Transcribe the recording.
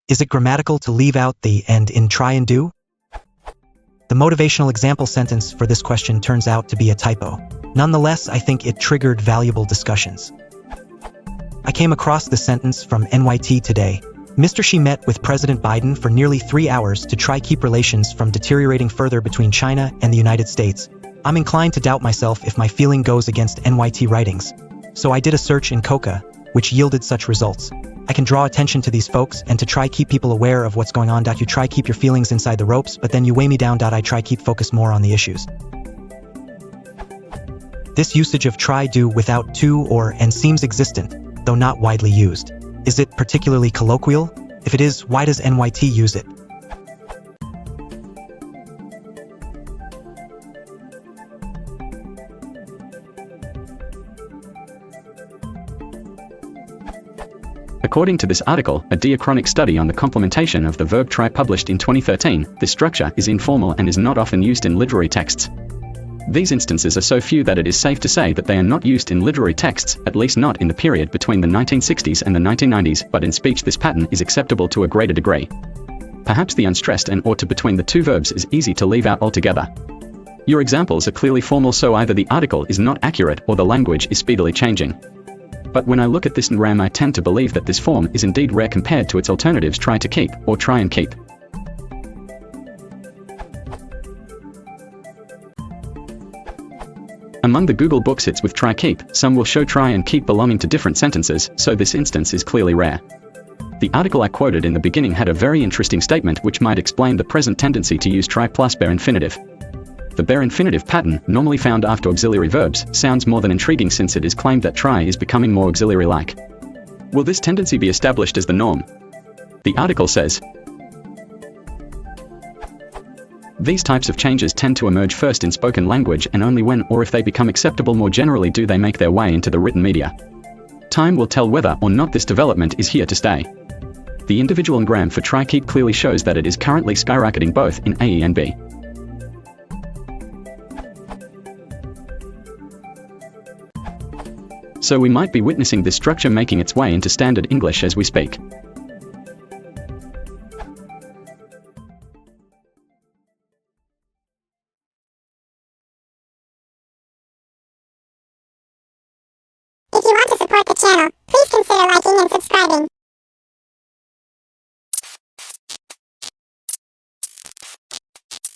Is it grammatical to leave out the and in try and do? The motivational example sentence for this question turns out to be a typo. Nonetheless, I think it triggered valuable discussions. I came across this sentence from NYT Today. Mr. Xi met with President Biden for nearly 3 hours to try keep relations from deteriorating further between China and the United States. I'm inclined to doubt myself if my feeling goes against NYT writings. So I did a search in Coca, which yielded such results. I can draw attention to these folks and to try keep people aware of what's going on. You try keep your feelings inside the ropes, but then you weigh me down. I try keep focus more on the issues. This usage of try do without to or and seems existent, though not widely used. Is it particularly colloquial? If it is, why does NYT use it? According to this article, a diachronic study on the complementation of the verb try published in 2013, this structure is informal and is not often used in literary texts. These instances are so few that it is safe to say that they are not used in literary texts, at least not in the period between the 1960s and the 1990s, but in speech this pattern is acceptable to a greater degree. Perhaps the unstressed and or to between the two verbs is easy to leave out altogether. Your examples are clearly formal, so either the article is not accurate or the language is speedily changing. But when I look at this NRAM, I tend to believe that this form is indeed rare compared to its alternatives try to keep or try and keep. Among the Google Books hits with try keep, some will show try and keep belonging to different sentences, so this instance is clearly rare. The article I quoted in the beginning had a very interesting statement which might explain the present tendency to use try plus bare infinitive. The bare infinitive pattern, normally found after auxiliary verbs, sounds more than intriguing since it is claimed that try is becoming more auxiliary-like. Will this tendency be established as the norm? The article says, these types of changes tend to emerge first in spoken language, and only when or if they become acceptable more generally do they make their way into the written media. Time will tell whether or not this development is here to stay. The individual ngram for try keep clearly shows that it is currently skyrocketing both in A and B. So we might be witnessing this structure making its way into standard English as we speak. If you want to support the channel, please consider liking and subscribing.